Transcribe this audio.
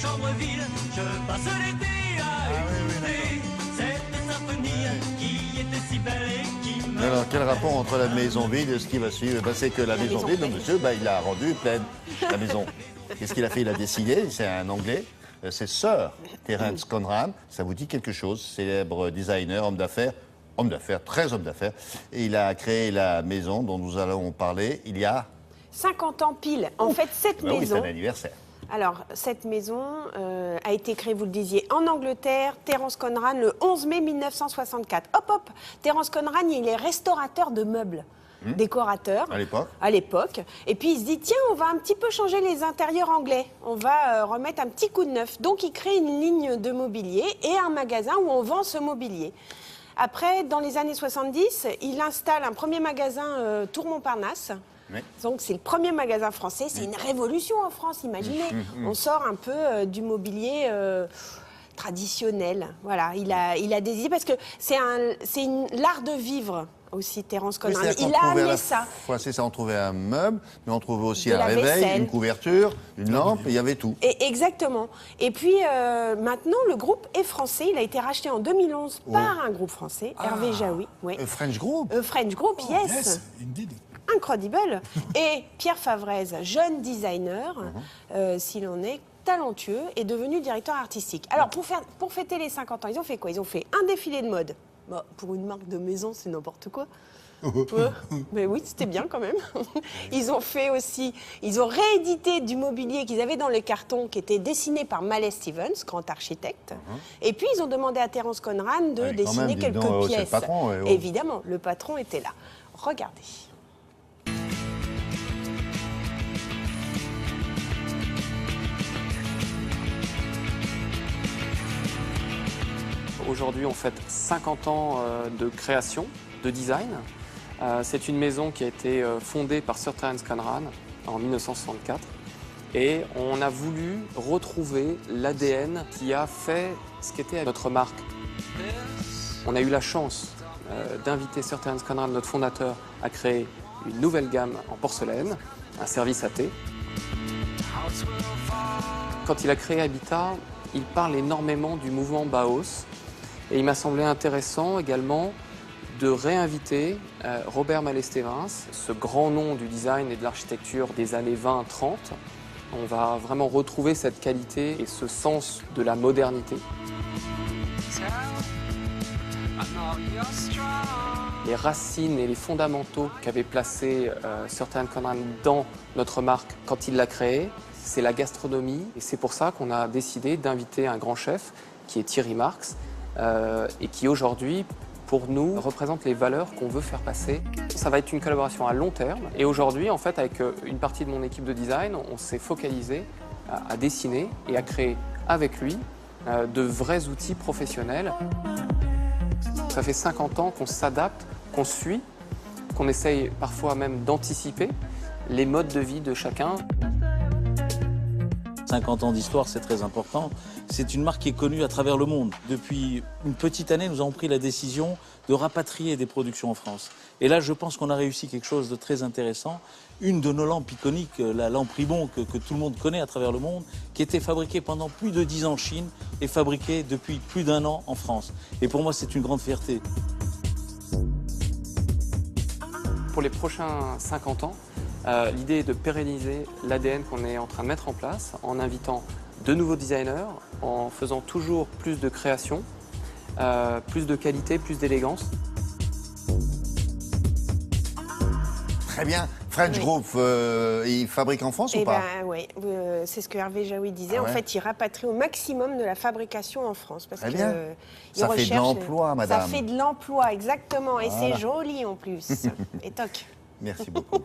Chambreville, je passe l'été à écouter cette symphonie qui était si belle et qui me... Alors, quel rapport entre la maison vide et ce qui va suivre? C'est que la maison vide, le monsieur, il l'a rendue pleine, la maison. Qu'est-ce qu'il a fait? Il a décidé, c'est un Anglais, c'est Sir Terence Conran, ça vous dit quelque chose, célèbre designer, homme d'affaires, très homme d'affaires, et il a créé la maison dont nous allons parler il y a... 50 ans pile. En fait, cette Oui, c'est maison... un anniversaire. Alors, cette maison a été créée, vous le disiez, en Angleterre, Terence Conran, le 11 mai 1964. Hop, hop, Terence Conran, il est restaurateur de meubles. Décorateur. À l'époque. Et puis il se dit, tiens, on va un petit peu changer les intérieurs anglais. On va remettre un petit coup de neuf. Donc il crée une ligne de mobilier et un magasin où on vend ce mobilier. Après, dans les années 70, il installe un premier magasin Tour Montparnasse. Oui. Donc c'est le premier magasin français. C'est une révolution en France, imaginez. On sort un peu du mobilier... traditionnel. Voilà, il a des idées parce que c'est l'art de vivre aussi, Terence Conran. Il a amené ça. C'est ça, on trouvait un meuble, mais on trouvait aussi un réveil, une couverture, une lampe, il y avait tout. Exactement. Et puis maintenant, le groupe est français. Il a été racheté en 2011 par un groupe français, Hervé Jaoui. Oui. French Group. French Group, yes. Indeed. Incredible. Et Pierre Favrez, jeune designer, s'il en est, talentueux, est devenu directeur artistique. Alors, pour fêter les 50 ans, ils ont fait quoi? Ils ont fait un défilé de mode. Bon, pour une marque de maison, c'est n'importe quoi. Mais oui, c'était bien quand même. Ils ont fait aussi, ils ont réédité du mobilier qu'ils avaient dans le carton, qui était dessiné par Mallet Stevens, grand architecte. Et puis, ils ont demandé à Terence Conran de dessiner quelques pièces. Le patron, évidemment, le patron était là. Regardez. Aujourd'hui, on fête 50 ans de création, de design. C'est une maison qui a été fondée par Sir Terence Conran en 1964. Et on a voulu retrouver l'ADN qui a fait ce qu'était notre marque. On a eu la chance d'inviter Sir Terence Conran, notre fondateur, à créer une nouvelle gamme en porcelaine, un service à thé. Quand il a créé Habitat, il parle énormément du mouvement Bauhaus. Et il m'a semblé intéressant également de réinviter Robert Mallet Stevens, ce grand nom du design et de l'architecture des années 20-30. On va vraiment retrouver cette qualité et ce sens de la modernité. Les racines et les fondamentaux qu'avait placés Sir Terence Conran dans notre marque quand il l'a créée, c'est la gastronomie. Et c'est pour ça qu'on a décidé d'inviter un grand chef qui est Thierry Marx, et qui aujourd'hui, pour nous, représente les valeurs qu'on veut faire passer. Ça va être une collaboration à long terme. Et aujourd'hui, en fait, avec une partie de mon équipe de design, on s'est focalisé à dessiner et à créer avec lui de vrais outils professionnels. Ça fait 50 ans qu'on s'adapte, qu'on suit, qu'on essaye parfois même d'anticiper les modes de vie de chacun. 50 ans d'histoire, c'est très important. C'est une marque qui est connue à travers le monde. Depuis une petite année, nous avons pris la décision de rapatrier des productions en France. Et là, je pense qu'on a réussi quelque chose de très intéressant. Une de nos lampes iconiques, la lampe Ribon, que tout le monde connaît à travers le monde, qui était fabriquée pendant plus de 10 ans en Chine et fabriquée depuis plus d'1 an en France. Et pour moi, c'est une grande fierté. Pour les prochains 50 ans, l'idée est de pérenniser l'ADN qu'on est en train de mettre en place en invitant de nouveaux designers, en faisant toujours plus de création, plus de qualité, plus d'élégance. Très bien. French Group, il fabrique en France ou pas? Oui, c'est ce que Hervé Jaoui disait. En fait, il rapatrie au maximum de la fabrication en France. Parce que, ça fait de l'emploi, madame. Ça fait de l'emploi, exactement. Et c'est joli en plus. Et toc. Merci beaucoup.